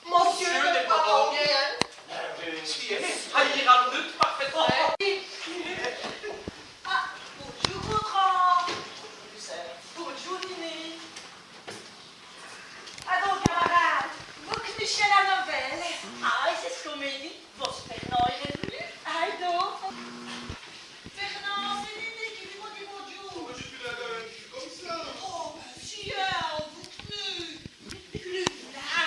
Monsieur n'est pas bon. Ah, il ira le parfaitement. Ah, bonjour Audran. Bonjour Nini. Ah donc camarade, vous cnichez la nouvelle. Ah, c'est ce qu'on m'a dit. Votre Fernand, il est venu. Ah donc. Fernand, c'est Nini qui lui dit bonjour. Je suis là, je suis comme ça. Oh, si, on vous plut. Plus là.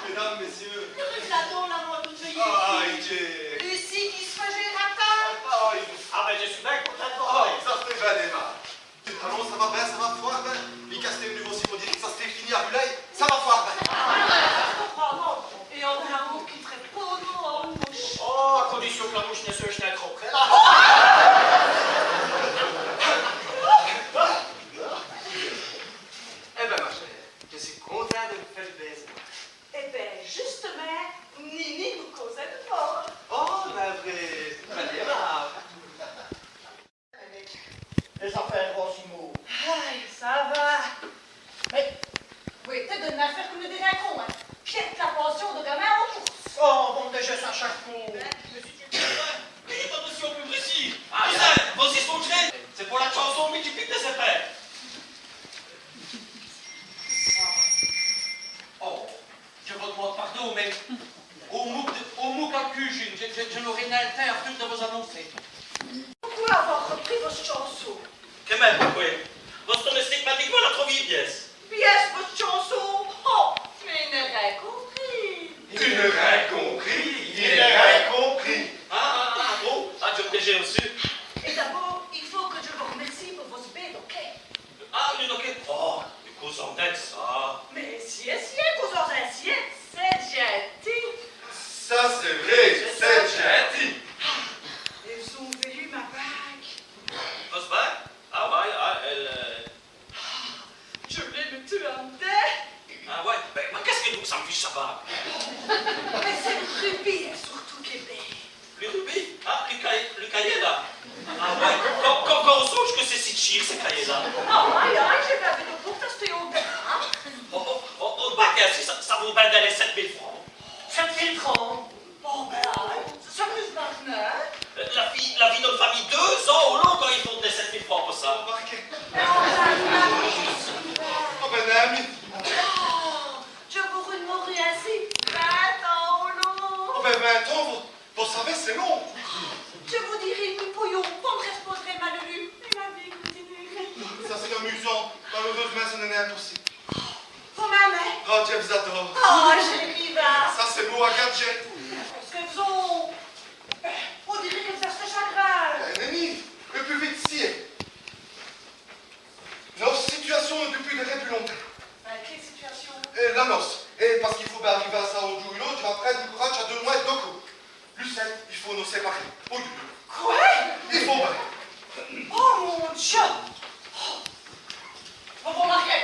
Mesdames, messieurs. Nous attendons la mort de veiller. Ah, j'ai... Lucie qui se fait gérateur. Ah, ben, je suis bien content de Ah, voir. ça se fait jamais mal. Allons, ça va bien, ça va fort, ben. Les castés nouveau si vous dites, ça s'était fini à Rulaï, ça va fort, ben. Et on a un mot qui ferait pas nous en mouche. Oh, à condition que la mouche ne se jette trop près, là. Eh ben, ma chère, je suis content de vous faire le baiser. Eh bien, justement, Nini nous causait de fort. Oh, la vraie, très bien, Les affaires Rossimo. Aïe, ça va. Mais, oui, t'es d'une affaire que nous dirait con, hein. Quitte la pension de gamin en course. Oh, bon, déjà, ça chaque coup. Il est pas aussi plus précis. Ah, ça, vas-y, son train. C'est pour la chanson multiplique de ses frères. Oh, je vous demande pardon, mais au MOOC à cuisine, je n'aurais rien à faire de vous annoncer. Pourquoi avoir repris vos chansons? Que même, pourquoi? Votre domestique m'a dit que voilà trop vite, yes. Pièce votre chanson? Oh, mais il n'a rien compris. Il n'a rien compris, il n'a rien compris. Je me déjà aussi. Et d'abord, il faut que je vous remercie pour vos bêtes, ok? Ah, lui, ok. Oh, du coup, sans tête, ça. Mais si, vous en assiette, c'est gentil. Ça, c'est vrai, c'est gentil. Et vous avez eu ma bague.Ose back? Ah, ouais, elle... Je l'ai me tuer en dedans. Ah, ouais, ben, qu'est-ce que nous, ça me fiche, ça va? Mais c'est le rubis, et surtout Québec. Le rubis? Ah, le cahier, là. Ah, ouais, quand on songe que c'est si cheap, ce cahier-là. Aïe, j'ai pas vu de pour tester au bain. Oh, bah, ça vaut bien d'aller 7000 francs. 7000 francs. Bon, ben, ça plus maintenant. La vie d'une famille 2 ans au long quand ils font des 7000 francs pour ça. Remarquez. Mais on Oh, ben, ami. je vous redemanderai ainsi 20 ans au long. Oh, ben, 20 ans, vous savez, c'est long. Je vous dirai, nous pouillons, on me répondrait malheureux. Et la vie continue. Ça, c'est amusant. Malheureusement, ce n'est impossible. Vous m'aimez? Oh, Dieu vous adore. Oh, j'ai mis va. Ça, c'est beau à gadget. Est-ce que vous ont... On dirait que ça serait chagrin. Nenni, le plus vite si est. Notre situation est depuis de très plus longtemps. Quelle situation? La noce. Et parce qu'il faut bien arriver à ça au jour ou l'autre, après, du courage à 2 mois et 2 coups. Lucette, il faut nous séparer. Au lieu. Quoi? Il faut bien. Oh mon Dieu! Vous vous mariez?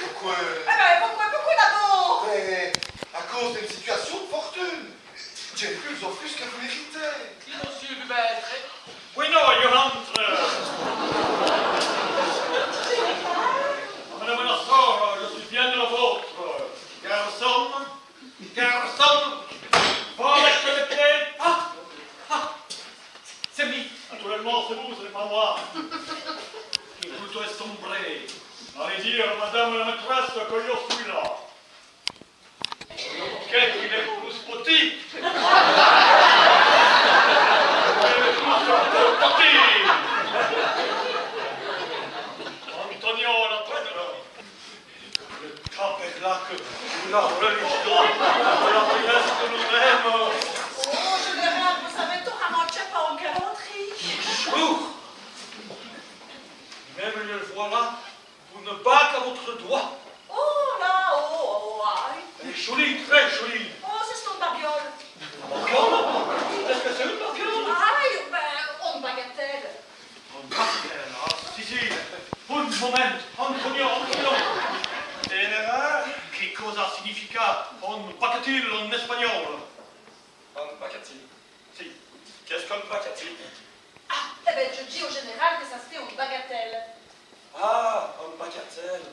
Pourquoi? Eh ben, pourquoi d'abord? Mais à cause d'une situation de fortune. J'ai plus en plus que vous méritez. Qui, monsieur Hubert? Oui, non, il rentre. Madame la sœur, je suis bien de la vôtre. Garçon, va avec le pied. C'est lui. Naturellement, c'est vous, ce n'est pas moi. Le couteau est sombré. Allez dire à madame la maîtresse que je suis là. Qu'est-ce qu'il est plus petit? Antonio, l'entraîneur. Le tabernacle, la religion, la prière que nous aimons. Oh, je le rêve, vous savez tout à mon chef en galanterie. Jour. Même le voilà, vous ne bat qu'à votre doigt. Oh là, aïe. Elle est jolie, très jolie. Oh, c'est son babiole. Est-ce que c'est une babiole? Aïe, ben, on bagatelle. Un bagatelle, ah, Sicile. Un moment, Antonio. Tenera, che cosa significa un bagatelle en espagnol? Un bagatelle. Si. Qu'est-ce qu'un bagatelle? Ah, eh ben, je dis au général que ça se fait en bagatelle. Ah, un bagatelle.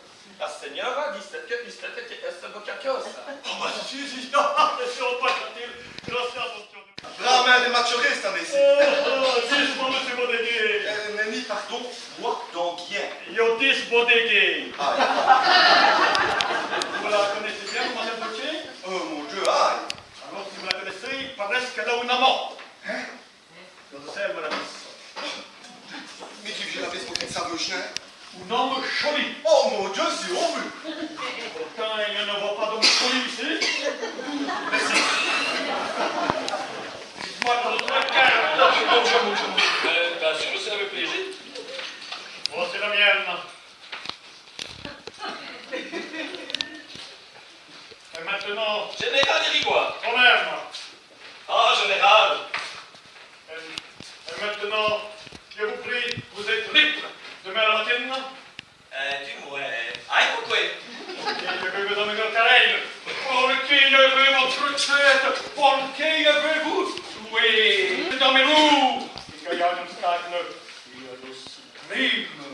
Donc bien. Iotis Bodeghe. Aïe. Vous la connaissez bien, Madame Gauthier? Oh mon Dieu, aïe. Alors, si vous la connaissez, il paraît qu'elle a un amant. Je sais, madame. Mais qui vient la baisse pour ça veut chien? Un homme joli. Oh mon Dieu, c'est horrible. Pourtant, il ne voit pas d'homme joli ici. Mais si. Dites-moi votre carte. Bien sûr, c'est avec plaisir. Voici la mienne. Et maintenant, Général Irigoyen. toi-même. Ah, général. Et maintenant, je vous prie, vous êtes libre demain à la matin. Dis-moi, aïe, pourquoi? Et je vais vous donner le terrain. Pour qui je veux votre tête, pour qui je veux vous tuer. Dans mes roues, il y a un obstacle, il y a le sublime.